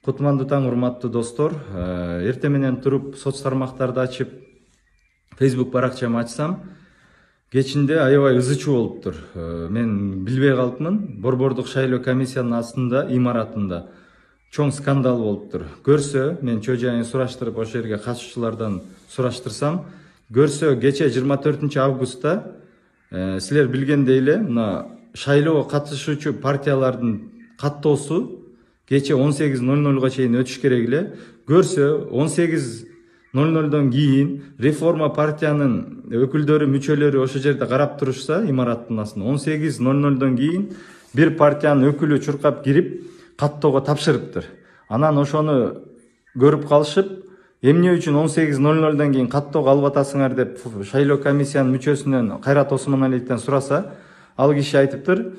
Кутмандуу таң, урматтуу достор. Эртең менен туруп соц тармактарды ачып, Facebook баракчамы ачсам, кечинде аябай ызы-чуу болуптур. Мен билбей калыпмын. Борбордук шайлоо комиссиянын астында, имаратында чоң скандал болуптур. Көрсө, мен чоо жайын сураштырып, ошол жерге катышуучулардан сураштырсам, көрсө кече 24 августта силер билгендей эле, мына шайлоого катышуучу партиялардын каттоосу кече 18:00 чейин өтүш керек эле. Көрсө 18:00 кийин реформа партиянын өкүлдөрү, мүчөлөрү ошол жерде карап турушса, имараттын астында 18:00 кийин бир партиянын өкүлү чуркап кирип каттоого тапшырыптыр. Анан ошону көрүп калышып, эмне үчүн 18:00 кийин каттоого алып атасыңар деп шайлоо комиссиянын мүчөсүнөн Кайрат Осмоналиевден сураса, ал киши айтыптыр,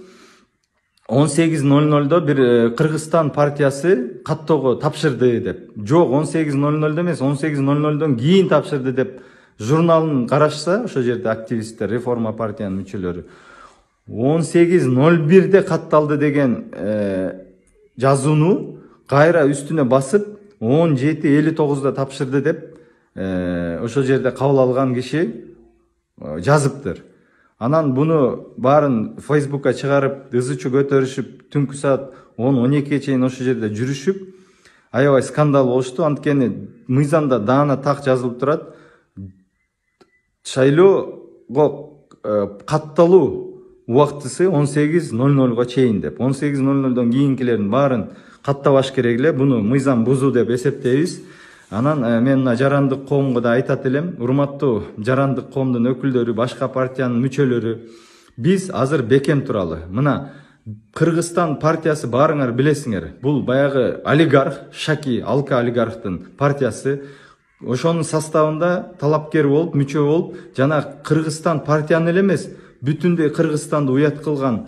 18:00 бир Кыргызстан партиясы каттоого тапшырды деп. Жок, 18:00 эмес, 18:00 кийин тапшырды деп журналын карашса, ошол жерде активисттер, реформа партиянын мүчөлөрү 18:01 катталды деген жазууну кайра үстүнө басып 17:59 тапшырды деп ошол жерде кабыл алган киши жазыптыр. Анан буну баарын Facebook'a чыгарып, ызы-чуу көтөрүшүп, түнкү саат 10-12 чейин ошол жерде жүрүшүп, аябай скандал болушту. Анткени мыйзамда даана так жазылып турат. Шайлоого катталуу убактысы 18:00 чейин деп. 18:00 кийинкилерин баарын каттабаш керек эле. Буну мыйзам бузуу деп эсептейбиз. Анан мен мына жарандык коомго да айтат элем, урматтуу жарандык коомдун өкүлдөрү, башка партиянын мүчөлөрү, биз азыр бекем туралы. Мына Кыргызстан партиясы баарыңар билесиңер. Бул баягы олигарх, Шаки Алка олигархтын партиясы. Ошонун составында талапкер болуп, мүчө болуп, жана Кыргызстан партиянын эле эмес, бүтүндөй Кыргызстанды уят кылган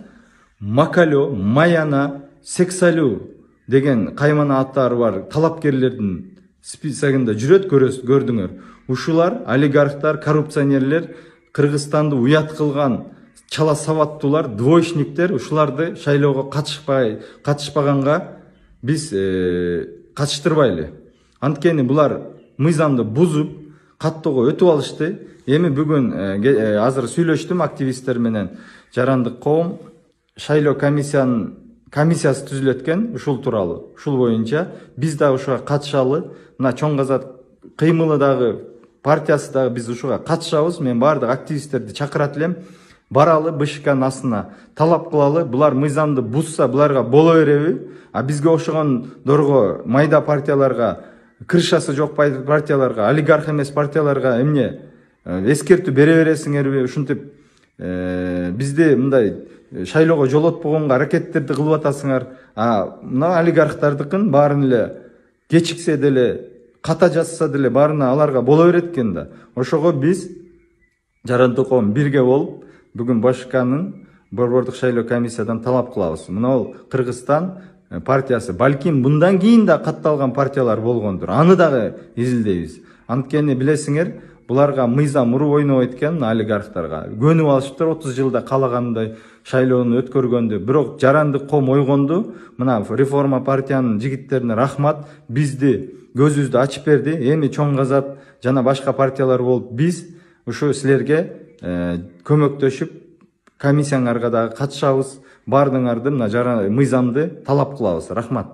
Макалё, Маяна, Сексалю деген каймана аттары бар талапкерлердин списогунда жүрөт, көрдүңөр. Ушулар олигархтар, коррупционерлер, Кыргызстанды уят кылган чала сабаттуулар, двоечниктер, ушуларды шайлоого катышпаганга биз катыштырбайлы. Анткени булар мыйзамды бузуп, каттоого өтүп алышты. Эми бүгүн азыр сүйлөштүм активисттер менен. Жарандык коом шайлоо комиссиясы түзүлөт экен, ушул тууралуу. Ушул боюнча биз да ушуга катышалы. Мына чоң казат кыймылы дагы, партиясы дагы биз ушуга катышабыз. Мен баардык активисттерди чакырат элем. Баралы БШКнын астына талап кылалы. Булар мыйзамды бузса, буларга боло береби? А бизге ошогондорго, майда партияларга, кыршасы жок партияларга, олигарх эмес партияларга эмне эскертүү бере бересиңерби? Ушинтип бизди мындай шайлоого жолотпогонго аракеттерди кылып атасыңар. Мына олигархтардыкын баарын эле кечиксе деле, ката жазса деле баарына аларга боло берет экен да. Ошого биз жарандык коом бирге болуп, бүгүн БШКнын борбордук шайлоо комиссиядан талап кылабыз. Мына ол Кыргызстан партиясы, балким мындан кийин да катталган партиялар болгондур. Аны дагы изилдейбиз. Анткени билесиңер, буларга мыйзам уруп ойнобойт экен, олигархтарга. Көнүп алышыптыр 30 жылда калагандай шайлоону өткөргөндү. Бирок жарандык коом ойгонду. Мына реформа партиянын жигиттерине рахмат. Бизди көзүбүздү ачып берди. Эми чоң казат жана башка партиялар болуп, биз ушу силерге көмөктөшүп, комиссияңарга дагы катышабыз. Бардыңарды мына мыйзамды талап кылабыз. Рахмат.